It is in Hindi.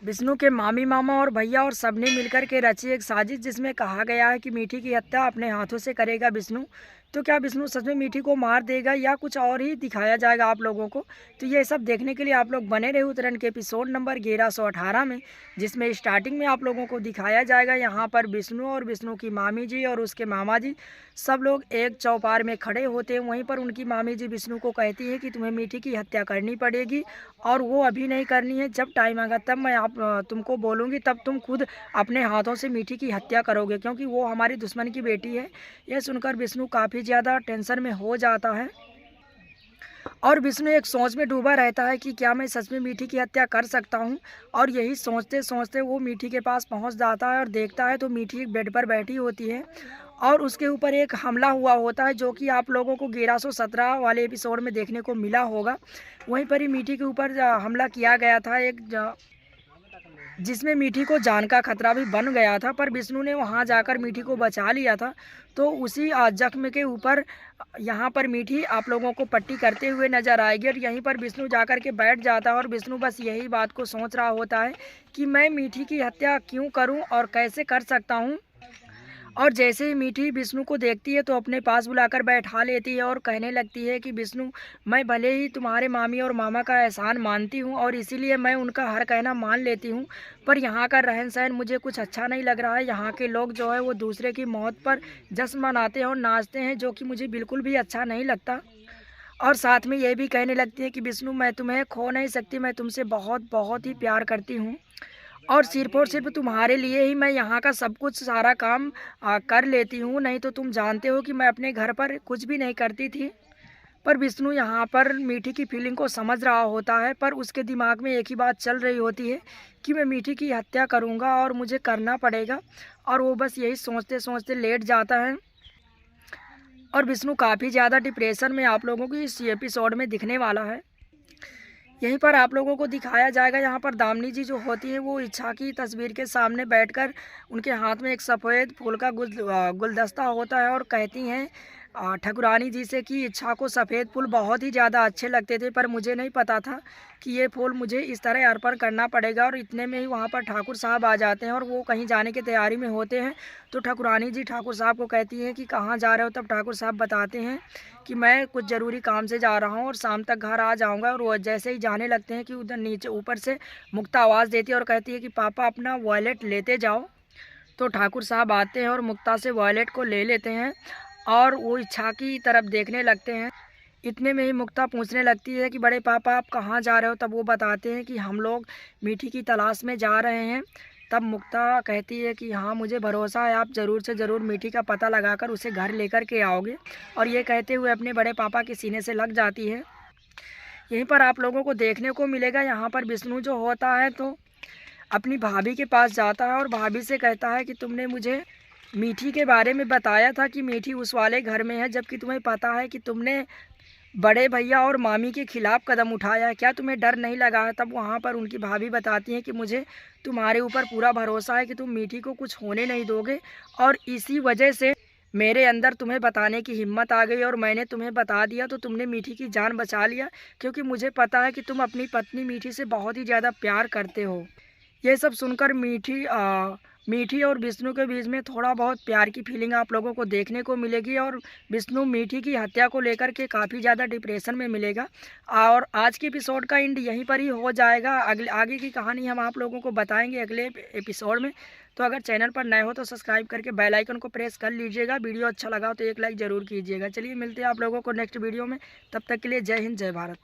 विष्णु के मामी मामा और भैया और सबने मिलकर के रची एक साजिश, जिसमें कहा गया है कि मीठी की हत्या अपने हाथों से करेगा विष्णु। तो क्या विष्णु सच में मीठी को मार देगा या कुछ और ही दिखाया जाएगा आप लोगों को? तो ये सब देखने के लिए आप लोग बने रहे उतरन के एपिसोड नंबर 1118 में, जिसमें स्टार्टिंग में आप लोगों को दिखाया जाएगा यहाँ पर विष्णु और विष्णु की मामी जी और उसके मामा जी सब लोग एक चौपार में खड़े होते हैं। वहीं पर उनकी मामी जी विष्णु को कहती है कि तुम्हें मीठी की हत्या करनी पड़ेगी और वो अभी नहीं करनी है, जब टाइम आएगा तब मैं आप तुमको बोलूँगी, तब तुम खुद अपने हाथों से मीठी की हत्या करोगे, क्योंकि वो हमारी दुश्मन की बेटी है। यह सुनकर विष्णु काफ़ी ज़्यादा टेंशन में हो जाता है और विष्णु एक सोच में डूबा रहता है कि क्या मैं सच में मीठी की हत्या कर सकता हूँ। और यही सोचते सोचते वो मीठी के पास पहुँच जाता है और देखता है तो मीठी एक बेड पर बैठी होती है और उसके ऊपर एक हमला हुआ होता है, जो कि आप लोगों को 1117 वाले एपिसोड में देखने को मिला होगा। वहीं पर ही मीठी के ऊपर हमला किया गया था जिसमें मीठी को जान का खतरा भी बन गया था, पर विष्णु ने वहां जाकर मीठी को बचा लिया था। तो उसी जख्म के ऊपर यहाँ पर मीठी आप लोगों को पट्टी करते हुए नजर आएगी और यहीं पर विष्णु जाकर के बैठ जाता है और विष्णु बस यही बात को सोच रहा होता है कि मैं मीठी की हत्या क्यों करूं और कैसे कर सकता हूं। और जैसे ही मीठी विष्णु को देखती है तो अपने पास बुलाकर बैठा लेती है और कहने लगती है कि विष्णु, मैं भले ही तुम्हारे मामी और मामा का एहसान मानती हूँ और इसीलिए मैं उनका हर कहना मान लेती हूँ, पर यहाँ का रहन सहन मुझे कुछ अच्छा नहीं लग रहा है। यहाँ के लोग जो है वो दूसरे की मौत पर जश्न मनाते हैं और नाचते हैं, जो कि मुझे बिल्कुल भी अच्छा नहीं लगता। और साथ में ये भी कहने लगती है कि विष्णु, मैं तुम्हें खो नहीं सकती, मैं तुमसे बहुत बहुत ही प्यार करती हूँ और सिर्फ तुम्हारे लिए ही मैं यहाँ का सब कुछ सारा काम कर लेती हूँ, नहीं तो तुम जानते हो कि मैं अपने घर पर कुछ भी नहीं करती थी। पर विष्णु यहाँ पर मीठी की फीलिंग को समझ रहा होता है, पर उसके दिमाग में एक ही बात चल रही होती है कि मैं मीठी की हत्या करूँगा और मुझे करना पड़ेगा। और वो बस यही सोचते सोचते लेट जाता है और विष्णु काफ़ी ज़्यादा डिप्रेशन में आप लोगों को इस एपिसोड में दिखने वाला है। यहीं पर आप लोगों को दिखाया जाएगा यहाँ पर दामिनी जी जो होती है वो इच्छा की तस्वीर के सामने बैठकर उनके हाथ में एक सफ़ेद फूल का गुलदस्ता होता है और कहती हैं ठाकुरानी जी से कि इच्छा को सफ़ेद फूल बहुत ही ज़्यादा अच्छे लगते थे, पर मुझे नहीं पता था कि ये फूल मुझे इस तरह अर्पण करना पड़ेगा। और इतने में ही वहाँ पर ठाकुर साहब आ जाते हैं और वो कहीं जाने की तैयारी में होते हैं। तो ठाकुरानी जी ठाकुर साहब को कहती हैं कि कहाँ जा रहे हो? तब ठाकुर साहब बताते हैं कि मैं कुछ ज़रूरी काम से जा रहा हूँ और शाम तक घर आ जाऊँगा। और वो जैसे ही जाने लगते हैं कि उधर नीचे ऊपर से मुक्ता आवाज़ देती है और कहती है कि पापा अपना वॉलेट लेते जाओ। तो ठाकुर साहब आते हैं और मुक्ता से वॉलेट को ले लेते हैं और वो इच्छा की तरफ देखने लगते हैं। इतने में ही मुक्ता पूछने लगती है कि बड़े पापा आप कहाँ जा रहे हो? तब वो बताते हैं कि हम लोग मीठी की तलाश में जा रहे हैं। तब मुक्ता कहती है कि हाँ, मुझे भरोसा है आप ज़रूर से ज़रूर मीठी का पता लगाकर उसे घर लेकर के आओगे। और ये कहते हुए अपने बड़े पापा के सीने से लग जाती है। यहीं पर आप लोगों को देखने को मिलेगा यहाँ पर विष्णु जो होता है तो अपनी भाभी के पास जाता है और भाभी से कहता है कि तुमने मुझे मीठी के बारे में बताया था कि मीठी उस वाले घर में है, जबकि तुम्हें पता है कि तुमने बड़े भैया और मामी के खिलाफ कदम उठाया है, क्या तुम्हें डर नहीं लगा है? तब वहाँ पर उनकी भाभी बताती हैं कि मुझे तुम्हारे ऊपर पूरा भरोसा है कि तुम मीठी को कुछ होने नहीं दोगे और इसी वजह से मेरे अंदर तुम्हें बताने की हिम्मत आ गई और मैंने तुम्हें बता दिया तो तुमने मीठी की जान बचा लिया, क्योंकि मुझे पता है कि तुम अपनी पत्नी मीठी से बहुत ही ज़्यादा प्यार करते हो। ये सब सुनकर मीठी और विष्णु के बीच में थोड़ा बहुत प्यार की फीलिंग आप लोगों को देखने को मिलेगी और विष्णु मीठी की हत्या को लेकर के काफ़ी ज़्यादा डिप्रेशन में मिलेगा। और आज के एपिसोड का एंड यहीं पर ही हो जाएगा। आगे की कहानी हम आप लोगों को बताएंगे अगले एपिसोड में। तो अगर चैनल पर नए हो तो सब्सक्राइब करके बेल आइकन को प्रेस कर लीजिएगा। वीडियो अच्छा लगा तो एक लाइक ज़रूर कीजिएगा। चलिए मिलते हैं आप लोगों को नेक्स्ट वीडियो में, तब तक के लिए जय हिंद जय भारत।